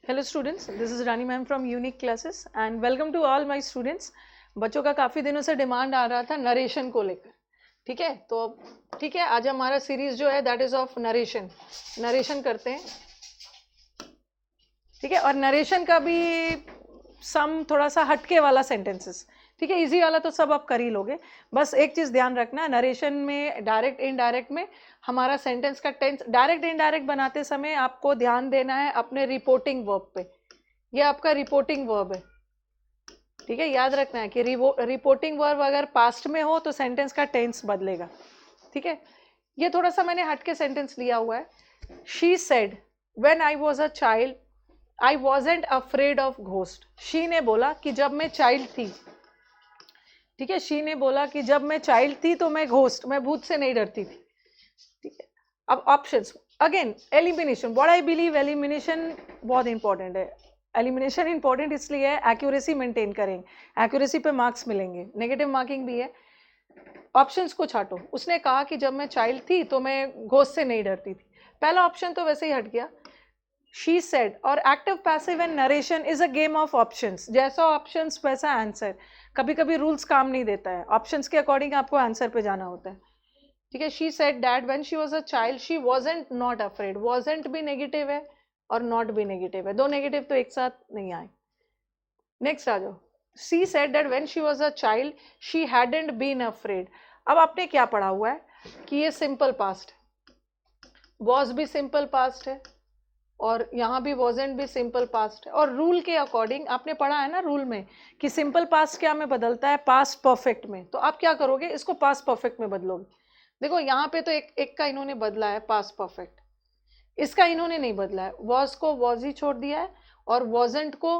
Hello students, this is Rani ma'am from Unique Classes and welcome to all my students. बच्चों का काफ़ी दिनों से डिमांड आ रहा था नरेशन को लेकर। ठीक है, तो अब ठीक है, आज हमारा सीरीज जो है दैट इज़ ऑफ नरेशन करते हैं। ठीक है, और नरेशन का भी सम थोड़ा सा हटके वाला सेंटेंसेस। ठीक है, इजी वाला तो सब आप कर ही लोगे। बस एक चीज़ ध्यान रखना, नरेशन में डायरेक्ट इनडायरेक्ट में हमारा सेंटेंस का टेंस, डायरेक्ट इनडायरेक्ट बनाते समय आपको ध्यान देना है अपने रिपोर्टिंग वर्ब पे। ये आपका रिपोर्टिंग वर्ब है। ठीक है, याद रखना है कि रिपोर्टिंग वर्ब अगर पास्ट में हो तो सेंटेंस का टेंस बदलेगा। ठीक है, ये थोड़ा सा मैंने हट के सेंटेंस लिया हुआ है। She said when I was a child I wasn't afraid of ghost. She ने बोला कि जब मैं चाइल्ड थी। ठीक है, शी ने बोला कि जब मैं चाइल्ड थी तो मैं भूत से नहीं डरती थी। ठीक है, अब options again, elimination, what I believe elimination बहुत इंपॉर्टेंट है। एलिमिनेशन इंपॉर्टेंट इसलिए है, एक्यूरेसी मेंटेन करेंगे, एक्यूरेसी पे मार्क्स मिलेंगे, नेगेटिव मार्किंग भी है। ऑप्शंस को छाटो। उसने कहा कि जब मैं चाइल्ड थी तो मैं घोस्ट से नहीं डरती थी, पहला ऑप्शन तो वैसे ही हट गया। शी सेड और active passive and narration is a game of options, जैसा ऑप्शंस वैसा आंसर। कभी कभी रूल्स काम नहीं देता है, ऑप्शंस के अकॉर्डिंग आपको आंसर पे जाना होता है। ठीक है, she said that when she was a child she wasn't not afraid. Wasn't भी नेगेटिव है और नॉट भी नेगेटिव है, दो नेगेटिव तो एक साथ नहीं आए। नेक्स्ट आ जाओ। She said that when she was a child she hadn't been afraid. अब आपने क्या पढ़ा हुआ है कि ये सिंपल पास्ट है, वॉज भी सिंपल पास्ट है और यहाँ भी वॉजेंट भी सिंपल पास्ट है। और रूल के अकॉर्डिंग आपने पढ़ा है ना रूल में कि सिंपल पास्ट क्या में बदलता है, पास्ट परफेक्ट में। तो आप क्या करोगे, इसको पास्ट परफेक्ट में बदलोगे। देखो यहाँ पे तो एक का इन्होंने बदला है पास्ट परफेक्ट, इसका इन्होंने नहीं बदला है, वॉज को वॉज ही छोड़ दिया है और वॉजेंट को,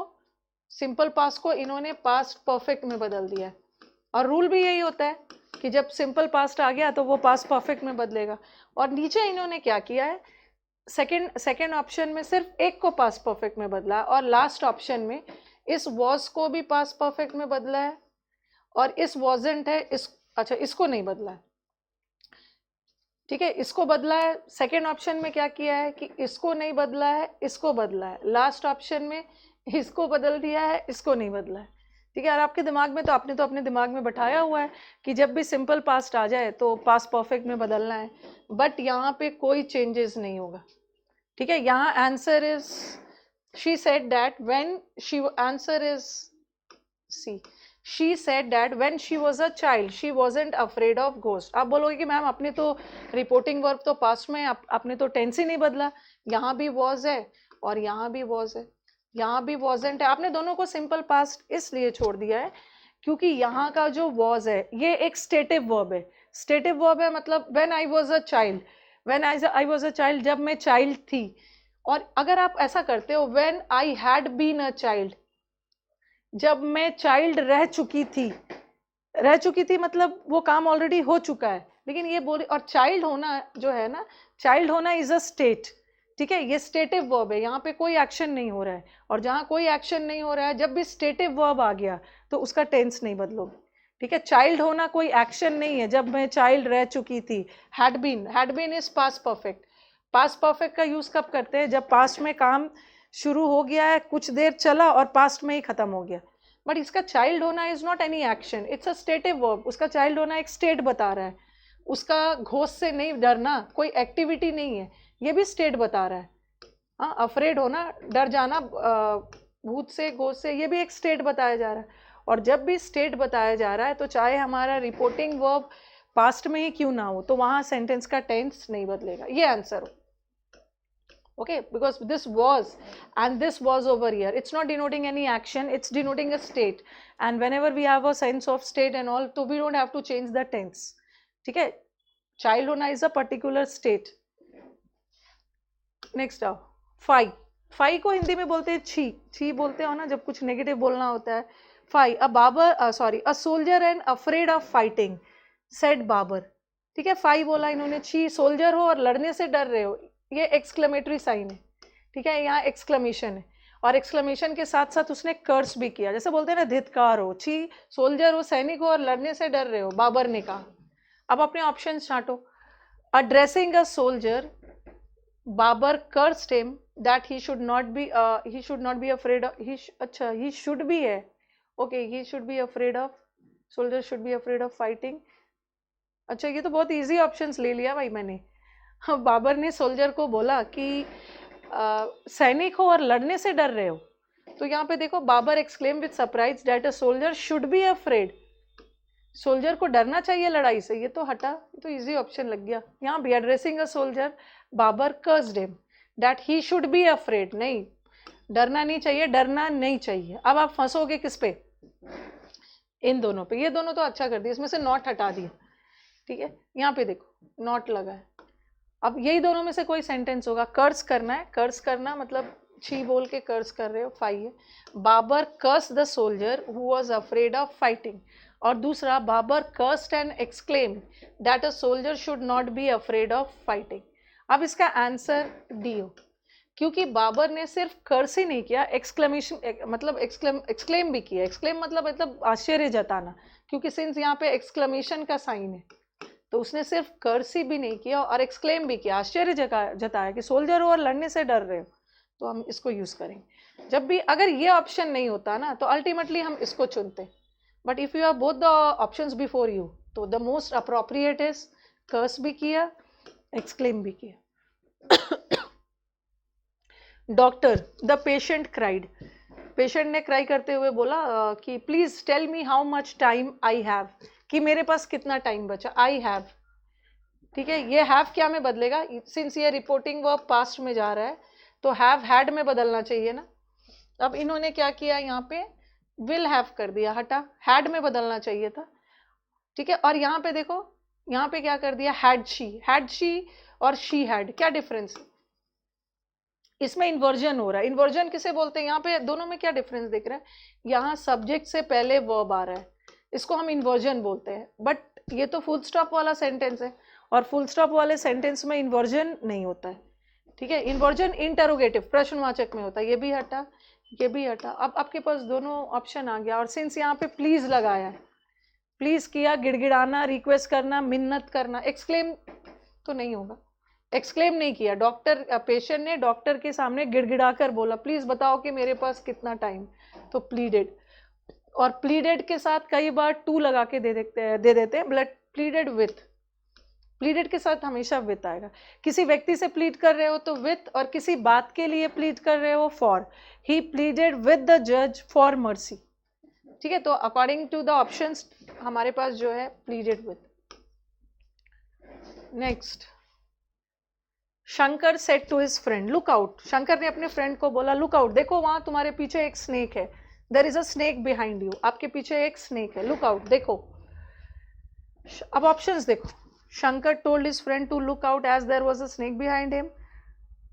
सिंपल पास्ट को इन्होंने पास्ट परफेक्ट में बदल दिया है। और रूल भी यही होता है कि जब सिंपल पास्ट आ गया तो वो पास्ट परफेक्ट में बदलेगा। और नीचे इन्होंने क्या किया है, सेकेंड ऑप्शन में सिर्फ एक को पास्ट परफेक्ट में बदला है और लास्ट ऑप्शन में इस वॉज को भी पास्ट परफेक्ट में बदला है और इस वॉजेंट है इस, अच्छा इसको नहीं बदला है। ठीक है, इसको बदला है। सेकेंड ऑप्शन में क्या किया है कि इसको नहीं बदला है, इसको बदला है। लास्ट ऑप्शन में इसको बदल दिया है, इसको नहीं बदला है। ठीक है, और आपके दिमाग में तो आपने तो अपने दिमाग में बैठाया हुआ है कि जब भी सिंपल पास्ट आ जाए तो पास्ट परफेक्ट में बदलना है, बट यहाँ पे कोई चेंजेस नहीं होगा। ठीक है, यहाँ answer is, she said that when she, answer is c. She said that when she was a child she wasn't afraid of ghost. आप बोलोगे कि मैम आपने तो रिपोर्टिंग वर्ब तो पास्ट में, आपने तो टेंस ही नहीं बदला, यहाँ भी वॉज है और यहाँ भी वॉज है, यहाँ भी वॉजेंट है। आपने दोनों को सिंपल पास्ट इसलिए छोड़ दिया है क्योंकि यहाँ का जो वॉज है ये एक स्टेटिव वर्ब है। स्टेटिव वर्ब है मतलब when I was a child, when I was a child, जब मैं चाइल्ड थी। और अगर आप ऐसा करते हो when I had been a child, जब मैं चाइल्ड रह चुकी थी मतलब वो काम ऑलरेडी हो चुका है। लेकिन ये बोली, और चाइल्ड होना जो है ना, चाइल्ड होना इज अ स्टेट। ठीक है, ये स्टेटिव वर्ब है, यहाँ पे कोई एक्शन नहीं हो रहा है। और जहाँ कोई एक्शन नहीं हो रहा है, जब भी स्टेटिव वर्ब आ गया तो उसका टेंस नहीं बदलोगे। ठीक है, चाइल्ड होना कोई एक्शन नहीं है, जब मैं चाइल्ड रह चुकी थी। Had been is past perfect. Past perfect का यूज कब करते हैं, जब पास्ट में काम शुरू हो गया है, कुछ देर चला और पास्ट में ही खत्म हो गया। बट इसका चाइल्ड होना is not any action, it's a stative verb. उसका चाइल्ड होना एक स्टेट बता रहा है, उसका घोस्ट से नहीं डरना कोई एक्टिविटी नहीं है, ये भी स्टेट बता रहा है। हाँ, अफ्रेड होना, डर जाना भूत से, घोस्ट से, ये भी एक स्टेट बताया जा रहा है। और जब भी स्टेट बताया जा रहा है तो चाहे हमारा रिपोर्टिंग वर्ब पास्ट में ही क्यों ना हो, तो वहां सेंटेंस का टेंस नहीं बदलेगा। ये आंसर हो। Okay, because this was and this was over here, it's not denoting any action, it's denoting a state. And whenever we have a sense of state and all, so we don't have to change the tense. ठीक है, child होना is a particular state. Next आओ, phi को हिंदी में बोलते हैं छी। छी बोलते हो ना जब कुछ नेगेटिव बोलना होता है। Fie, a Babur, sorry, a soldier and afraid of fighting said Babur. ठीक है, फाई बोला इन्होंने। छी, सोल्जर हो और लड़ने से डर रहे हो, ये एक्सक्लेमेटरी साइन है। ठीक है, यहाँ एक्सक्लेमेशन है और एक्सक्लेमेशन के साथ साथ उसने कर्स भी किया, जैसे बोलते हैं ना धिक्कार हो। छी, सोल्जर हो, सैनिक हो और लड़ने से डर रहे हो, बाबर ने कहा। अब अपने ऑप्शन छांटो। Addressing a soldier, Babur cursed him that he should not be afraid of अच्छा he should be है, okay, he should be afraid of, soldier should be afraid of fighting. अच्छा ये तो बहुत इजी ऑप्शंस ले लिया भाई मैंने. हाँ, बाबर ने सोल्जर को बोला कि सैनिक हो और लड़ने से डर रहे हो. तो यहाँ पे देखो, Babur exclaim with surprise that a soldier should be afraid. Soldier को डरना चाहिए लड़ाई से. ये तो हटा, ये तो इजी ऑप्शन लग गया. यहाँ भी addressing a soldier, Babur cursed him that he should be afraid. नहीं, डरना नहीं चाहिए, डरना नहीं चाहिए. अब आप फंसोगे किस पे? इन दोनों पे. ये दोनों तो अच्छा कर दिया, इसमें से नॉट हटा दिया. ठीक है, यहाँ पे देखो नॉट लगा है. अब यही दोनों में से कोई सेंटेंस होगा. कर्स करना है, कर्स करना मतलब छी बोल के कर्स कर रहे हो, फाई है. Babur curse the soldier who was afraid of fighting. और दूसरा, Babur cursed and exclaim that a soldier should not be afraid of fighting. अब इसका आंसर डी हो, क्योंकि बाबर ने सिर्फ कर्स ही नहीं किया, एक्सक्लेमेशन मतलब एक्सक्लेम भी किया. एक्सक्लेम मतलब आश्चर्य जताना, क्योंकि सिंस यहाँ पे एक्सक्लेमेशन का साइन है, तो उसने सिर्फ कर्स ही भी नहीं किया और एक्सक्लेम भी किया, आश्चर्य जताया कि सोल्जर हो और लड़ने से डर रहे हो. तो हम इसको यूज करेंगे. जब भी अगर ये ऑप्शन नहीं होता ना, तो अल्टीमेटली हम इसको चुनते. But if you have both the options before you, तो the most appropriate is curse भी किया, एक्सक्लेम भी किया. Doctor, the patient cried. Patient ने क्राई करते हुए बोला कि please tell me how much time I have, कि मेरे पास कितना टाइम बचा. आई हैव, ठीक है, ये हैव क्या में बदलेगा? सिंस ये रिपोर्टिंग वर्ब पास्ट में जा रहा है, तो हैव हैड में बदलना चाहिए ना. अब इन्होंने क्या किया, यहाँ पे विल हैव कर दिया, हटा, हैड में बदलना चाहिए था. ठीक है, और यहाँ पे देखो, यहाँ पे क्या कर दिया, हैड शी और शी हैड. क्या डिफरेंस? इसमें इन्वर्जन हो रहा है. इन्वर्जन किसे बोलते हैं? यहाँ पे दोनों में क्या डिफरेंस दिख रहा है? यहाँ सब्जेक्ट से पहले वर्ब आ रहा है, इसको हम इन्वर्जन बोलते हैं. बट ये तो फुल स्टॉप वाला सेंटेंस है, और फुल स्टॉप वाले सेंटेंस में इन्वर्जन नहीं होता है. ठीक है, इन्वर्जन इंटरोगेटिव प्रश्नवाचक में होता है. ये भी हटा, ये भी हटा. अब आपके पास दोनों ऑप्शन आ गया. और सिंस यहाँ पे प्लीज लगाया है, प्लीज किया, गिड़गिड़ाना, रिक्वेस्ट करना, मिन्नत करना. एक्सक्लेम तो नहीं होगा, एक्सक्लेम नहीं किया. डॉक्टर, पेशेंट ने डॉक्टर के सामने गिड़गिड़ाकर बोला प्लीज बताओ कि मेरे पास कितना टाइम, तो प्लीडेड. और प्लीडेड के साथ कई बार टू लगा के दे देते हैं, बट प्लीडेड विथ, प्लीडेड के साथ हमेशा विथ आएगा. किसी व्यक्ति से प्लीड कर रहे हो तो विथ, और किसी बात के लिए प्लीड कर रहे हो for. He pleaded with the जज फॉर मर्सी. ठीक है, तो अकॉर्डिंग टू द ऑप्शंस हमारे पास जो है pleaded with. Next, Shankar said to his friend look out. Shankar ने अपने फ्रेंड को बोला लुक आउट, देखो वहां तुम्हारे पीछे एक स्नेक है. There is a snake behind you, आपके पीछे एक स्नेक है, लुक आउट, देखो. अब ऑप्शंस देखो. Shankar told his friend to look out as there was a snake behind him.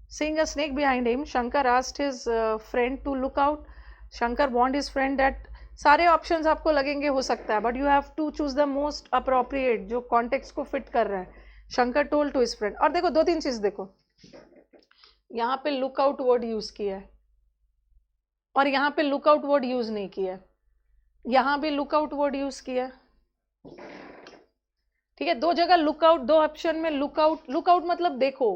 Seeing a snake behind him, Shankar asked his friend to look out. Shankar warned his friend that. सारे options आपको लगेंगे हो सकता है, but you have to choose the most appropriate, जो context को fit कर रहा है. Shankar told to his friend. और देखो दो तीन चीज देखो, यहाँ पे लुक आउट वर्ड यूज किया है, और यहाँ पे लुक आउट वर्ड यूज नहीं किया है. यहाँ भी लुक आउट वर्ड यूज किया है. ठीक है, दो जगह लुक आउट, दो ऑप्शन में लुक आउट. लुक आउट मतलब देखो,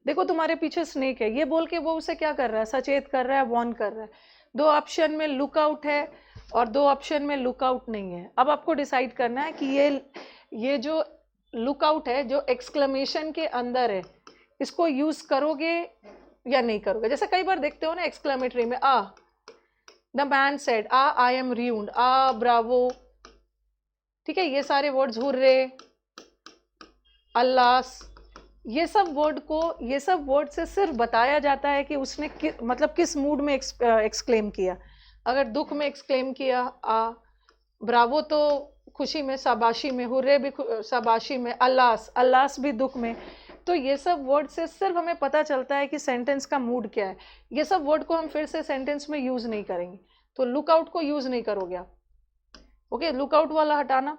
देखो तुम्हारे पीछे स्नेक है, ये बोल के वो उसे क्या कर रहा है, सचेत कर रहा है, वॉर्न कर रहा है. दो ऑप्शन में लुक आउट है और दो ऑप्शन में लुक आउट नहीं है. अब आपको डिसाइड करना है कि ये जो लुक आउट है, जो एक्सक्लेमेशन के अंदर है, इसको यूज करोगे या नहीं करोगे. जैसे कई बार देखते हो ना एक्सक्लेमेटरी में, ah the man said, ah I am ruined, ah bravo. ठीक है, ये सारे वर्ड्स, हुर्रे, अल्लास, ये सब वर्ड से सिर्फ बताया जाता है कि उसने मतलब किस मूड में एक्सक्लेम किया. अगर दुख में एक्सक्लेम किया आ, ब्रावो तो खुशी में, शाबाशी में, हुर्रे भी शाबाशी में, अल्लास भी दुख में. तो ये सब वर्ड से सिर्फ हमें पता चलता है कि सेंटेंस का मूड क्या है. ये सब वर्ड को हम फिर से सेंटेंस में यूज नहीं करेंगे. तो लुक आउट को यूज नहीं करोगे आप. ओके, लुक आउट वाला हटाना,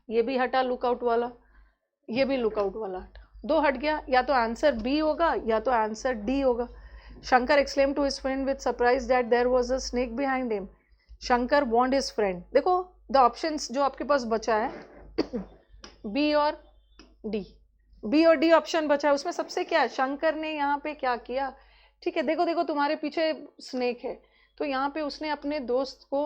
ये भी हटा लुक आउट वाला, ये भी लुक आउट वाला हटा. दो हट गया. या तो आंसर बी होगा या तो आंसर डी होगा. Shankar exclaim to his friend with surprise that there was a snake behind him. Shankar warned his friend. देखो द ऑप्शंस जो आपके पास बचा है बी और डी. बी और डी ऑप्शन बचा है, उसमें सबसे क्या है, शंकर ने यहाँ पे क्या किया, ठीक है, देखो देखो तुम्हारे पीछे स्नेक है, तो यहाँ पे उसने अपने दोस्त को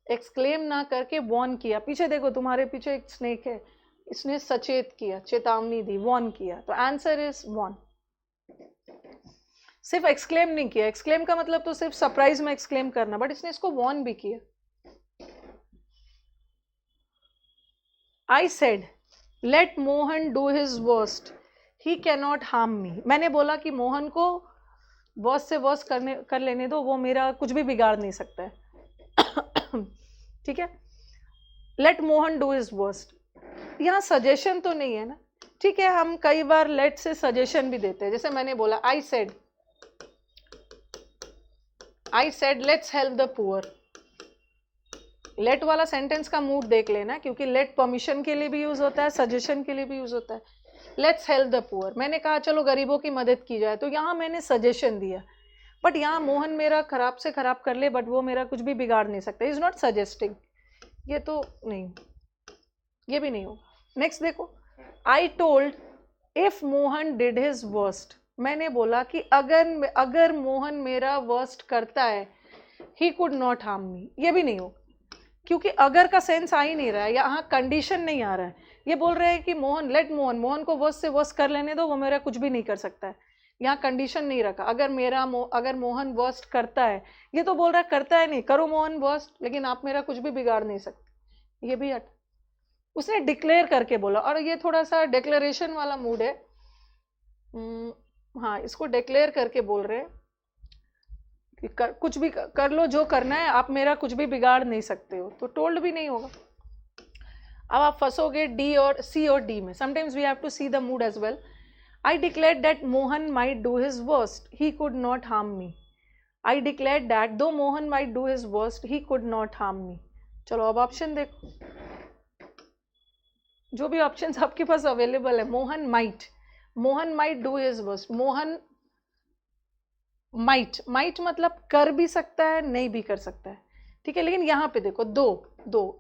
एक्सक्लेम ना करके वॉर्न किया, पीछे देखो तुम्हारे पीछे एक स्नेक है, इसने सचेत किया, चेतावनी दी, वॉर्न किया, तो आंसर इज वॉर्न। सिर्फ एक्सक्लेम नहीं किया, एक्सक्लेम का मतलब तो सिर्फ सरप्राइज में एक्सक्लेम करना, बट इसने इसको वॉर्न भी किया। I said let Mohan do his worst he cannot harm me, मैंने बोला कि मोहन को वर्स्ट से वर्स्ट कर लेने दो, वो मेरा कुछ भी बिगाड़ नहीं सकता है। ठीक है, let Mohan do his worst, यहाँ सजेशन तो नहीं है ना, ठीक है, हम कई बार लेट से सजेशन भी देते हैं, जैसे मैंने बोला I said let's help the poor, let वाला सेंटेंस का मूड देख लेना, क्योंकि लेट परमिशन के लिए भी यूज होता है, सजेशन के लिए भी यूज होता है। लेट्स हेल्प द पुअर, मैंने कहा चलो गरीबों की मदद की जाए, तो यहाँ मैंने सजेशन दिया, बट यहाँ मोहन मेरा खराब से खराब कर ले बट वो मेरा कुछ भी बिगाड़ नहीं सकता, इज नॉट सजेस्टिंग, ये तो नहीं, ये भी नहीं होगा। नेक्स्ट देखो, I told if Mohan did his worst, मैंने बोला कि अगर मोहन मेरा वर्स्ट करता है, ही कुड नॉट हार्म मी, ये भी नहीं होगा, क्योंकि अगर का सेंस आ ही नहीं रहा है, यहाँ कंडीशन नहीं आ रहा है, ये बोल रहे हैं कि मोहन को वर्स्ट से वर्स्ट कर लेने दो, वो मेरा कुछ भी नहीं कर सकता है, यहाँ कंडीशन नहीं रखा, अगर मोहन वर्स्ट करता है, ये तो बोल रहा है करता है नहीं, करो मोहन वर्स्ट, लेकिन आप मेरा कुछ भी बिगाड़ नहीं सकते, ये भी उसने डिक्लेयर करके बोला, और ये थोड़ा सा डिक्लेरेशन वाला मूड है, हाँ इसको डिक्लेयर करके बोल रहे हैं कि कुछ भी कर लो जो करना है, आप मेरा कुछ भी बिगाड़ नहीं सकते हो, तो टोल्ड भी नहीं होगा। अब आप फंसोगे डी और सी और डी में, sometimes we have to see the mood as well. I declared that Mohan might do his worst, he could not harm me. I declared that though Mohan might do his worst, he could not harm me. चलो अब option देखो, जो भी options आपके पास available है, Mohan might do his worst, Mohan might मतलब कर भी सकता है, नहीं भी कर सकता है, ठीक है, लेकिन यहाँ पे देखो दो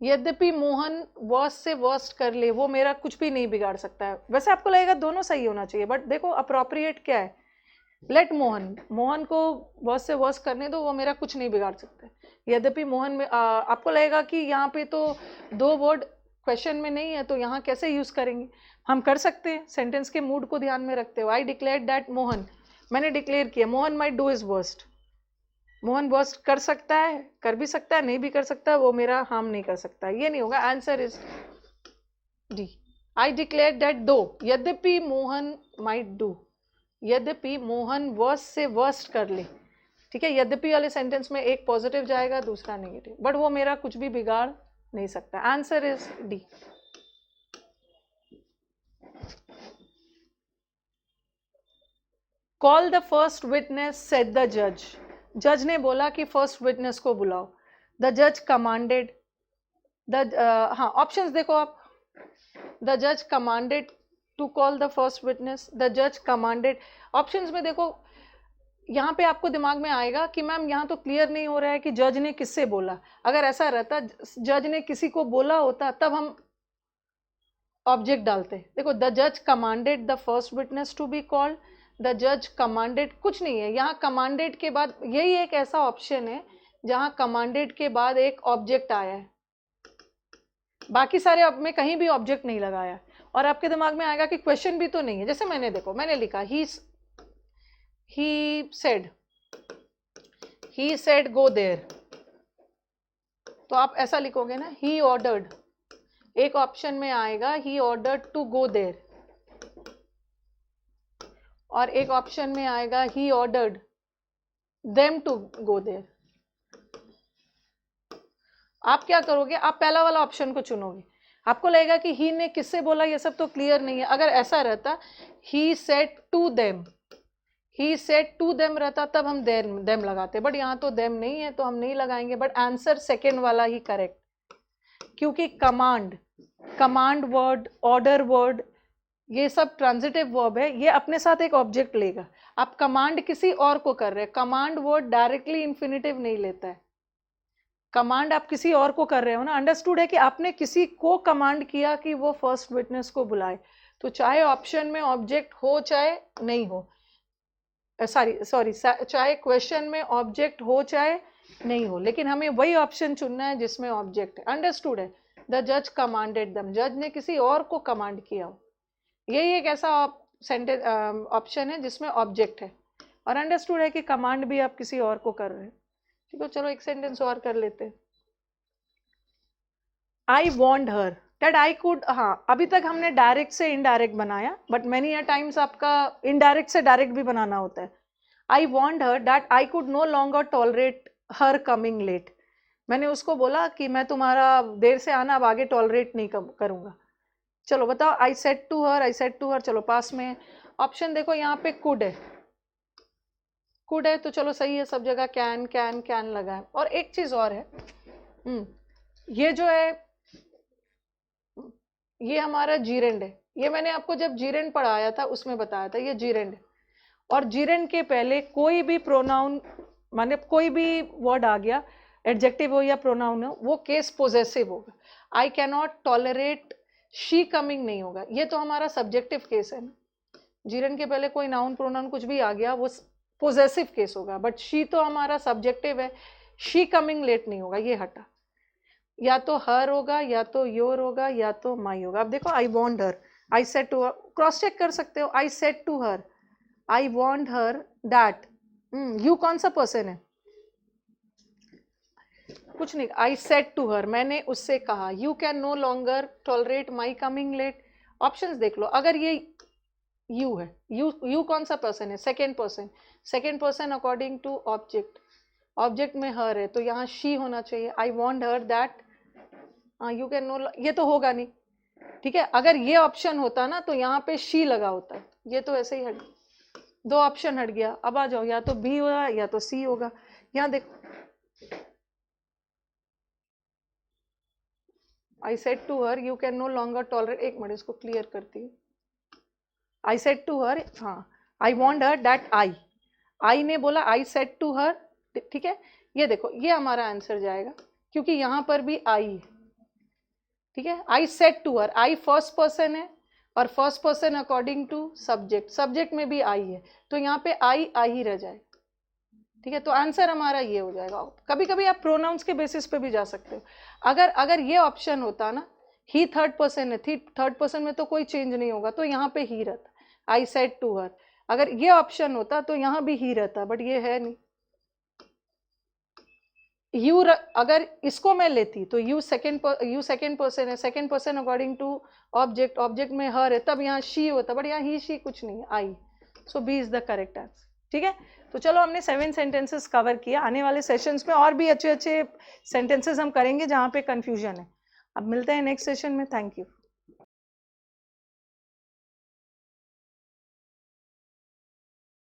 यद्यपि मोहन वर्स्ट से वर्स्ट कर ले, वो मेरा कुछ भी नहीं बिगाड़ सकता है, वैसे आपको लगेगा दोनों सही होना चाहिए, बट देखो अप्रोप्रिएट क्या है, लेट मोहन को वर्स्ट से वर्स्ट करने दो, वो मेरा कुछ नहीं बिगाड़ सकता है, यद्यपि मोहन में आपको लगेगा कि यहाँ पे तो दो वर्ड क्वेश्चन में नहीं है, तो यहाँ कैसे यूज करेंगे, हम कर सकते हैं, सेंटेंस के मूड को ध्यान में रखते हुए, आई डिक्लेयर दैट मोहन, मैंने डिक्लेयर किया Mohan might do his worst, Mohan worst कर सकता है, कर भी सकता है, नहीं भी कर सकता, वो मेरा हार्म नहीं कर सकता, ये नहीं होगा, answer is D. I declare that दो यद्यपि मोहन माइट डू, यद्यपि मोहन वर्स्ट से वर्स्ट कर ले, ठीक है, यद्यपि वाले सेंटेंस में एक पॉजिटिव जाएगा दूसरा नेगेटिव, बट वो मेरा कुछ भी बिगाड़ नहीं सकता, answer is D. Call the first witness said the जज, जज ने बोला कि फर्स्ट विटनेस को बुलाओ, द जज कमांडेड हाँ ऑप्शंस देखो आप, द जज commanded to call the first witness, the जज कमांडेड, ऑप्शंस में देखो, यहाँ पे आपको दिमाग में आएगा कि मैम यहाँ तो क्लियर नहीं हो रहा है कि जज ने किससे बोला, अगर ऐसा रहता जज ने किसी को बोला होता तब हम ऑब्जेक्ट डालते, देखो द जज commanded the first witness to be called, the जज कमांडेड कुछ नहीं है, यहाँ कमांडेड के बाद यही एक ऐसा ऑप्शन है जहाँ कमांडेड के बाद एक ऑब्जेक्ट आया है, बाकी सारे अब में कहीं भी ऑब्जेक्ट नहीं लगाया, और आपके दिमाग में आएगा कि क्वेश्चन भी तो नहीं है, जैसे मैंने लिखा ही सेड गो देयर, तो आप ऐसा लिखोगे ना, ही ऑर्डर्ड, एक ऑप्शन में आएगा ही ऑर्डर्ड टू गो देयर, और एक ऑप्शन में आएगा ही ordered them to go there. आप क्या करोगे, आप पहला वाला ऑप्शन को चुनोगे, आपको लगेगा कि ही ने किससे बोला, ये सब तो क्लियर नहीं है, अगर ऐसा रहता ही सेड टू देम रहता तब हम देम लगाते, बट यहाँ तो देम नहीं है तो हम नहीं लगाएंगे, बट आंसर सेकेंड वाला ही करेक्ट, क्योंकि कमांड वर्ड, ऑर्डर वर्ड, ये सब ट्रांजिटिव वर्ब है, ये अपने साथ एक ऑब्जेक्ट लेगा, आप कमांड किसी और को कर रहे हैं, कमांड वर्ड डायरेक्टली इंफिनिटिव नहीं लेता है, कमांड आप किसी और को कर रहे हो ना, अंडरस्टूड है कि आपने किसी को कमांड किया कि वो फर्स्ट विटनेस को बुलाए, तो चाहे ऑप्शन में ऑब्जेक्ट हो चाहे नहीं हो, सॉरी चाहे क्वेश्चन में ऑब्जेक्ट हो चाहे नहीं हो, लेकिन हमें वही ऑप्शन चुनना है जिसमें ऑब्जेक्ट है। अंडरस्टूड है? द जज कमांडेड दम, जज ने किसी और को कमांड किया हो, यही एक ऐसा सेंटेंस ऑप्शन है जिसमें ऑब्जेक्ट है। और अंडरस्टूड है कि कमांड भी आप किसी और को कर रहे हैं। ठीक है, चलो एक सेंटेंस और कर लेते हैं। I want her that I could, हाँ अभी तक हमने डायरेक्ट से इनडायरेक्ट बनाया, बट मेनी अ टाइम्स आपका इनडायरेक्ट से डायरेक्ट भी बनाना होता है। I want her that I could no longer tolerate her coming late, मैंने उसको बोला कि मैं तुम्हारा देर से आना अब आगे टॉलरेट नहीं करूंगा। चलो बताओ, I said to her, I said to her, चलो पास में ऑप्शन देखो, यहाँ पे कुड है, कुड है तो चलो सही है, सब जगह कैन कैन कैन लगा है। और एक चीज और है, ये जो है ये हमारा जीरेंड है, ये मैंने आपको जब जीरेंड पढ़ाया था उसमें बताया था, ये जीरेंड है। और जीरेंड के पहले कोई भी प्रोनाउन, माने कोई भी वर्ड आ गया, एडजेक्टिव हो या प्रोनाउन हो, वो केस पोजेसिव होगा। I can not tolerate she coming नहीं होगा, ये तो हमारा सब्जेक्टिव केस है ना। जीरेंड के पहले कोई नाउन प्रोनाउन कुछ भी आ गया वो पोजेसिव केस होगा, बट शी तो हमारा सब्जेक्टिव है, शी कमिंग लेट नहीं होगा, ये हटा। या तो हर होगा, या तो योर होगा, या तो माई होगा। अब देखो, I want her, I said to her, cross check कर सकते हो, I said to her, I want her that, you कौन सा पर्सन है, कुछ नहीं, आई सेड टू हर, मैंने उससे कहा, you can no longer tolerate my coming late. Options देख लो, अगर ये यू है, यू कौन सा पर्सन है, second person, second person according to object, object में हर है तो यहाँ शी होना चाहिए। I want her that, you can no, ये तो होगा नहीं। ठीक है, अगर ये ऑप्शन होता ना तो यहाँ पे शी लगा होता है, ये तो ऐसे ही हट, दो ऑप्शन हट गया। अब आ जाओ, या तो बी होगा या तो सी होगा। यहाँ देखो, I said to her you can no longer tolerate, एक मिनट इसको क्लियर करती हूँ। आई सेड टू हर, हाँ आई वॉन्ट हर दैट आई ने बोला आई सेड टू हर, ठीक है, ये देखो ये हमारा आंसर जाएगा क्योंकि यहाँ पर भी आई है। ठीक है, I said to her, I first person है और first person according to subject, subject में भी आई है तो यहाँ पे आई ही रह जाएगा। ठीक है, तो आंसर हमारा ये हो जाएगा। कभी कभी आप प्रोनाउंस के बेसिस पे भी जा सकते हो। अगर ये ऑप्शन होता ना, ही थर्ड पर्सन है, थर्ड पर्सन में तो कोई चेंज नहीं होगा तो यहाँ पे ही रहता, आई सेड टू हर। अगर ये ऑप्शन होता तो यहाँ भी ही रहता, बट ये है नहीं। यू अगर इसको मैं लेती तो यू सेकेंड पर्सन है, second person according to object, object में हर है, तब यहाँ शी होता, बट यहाँ ही शी कुछ नहीं है, आई। So B is the correct answer. ठीक है, तो चलो हमने 7 सेंटेंसेस कवर किया। आने वाले सेशंस में और भी अच्छे अच्छे सेंटेंसेस हम करेंगे जहाँ पे कंफ्यूजन है। अब मिलते हैं नेक्स्ट सेशन में। Thank you.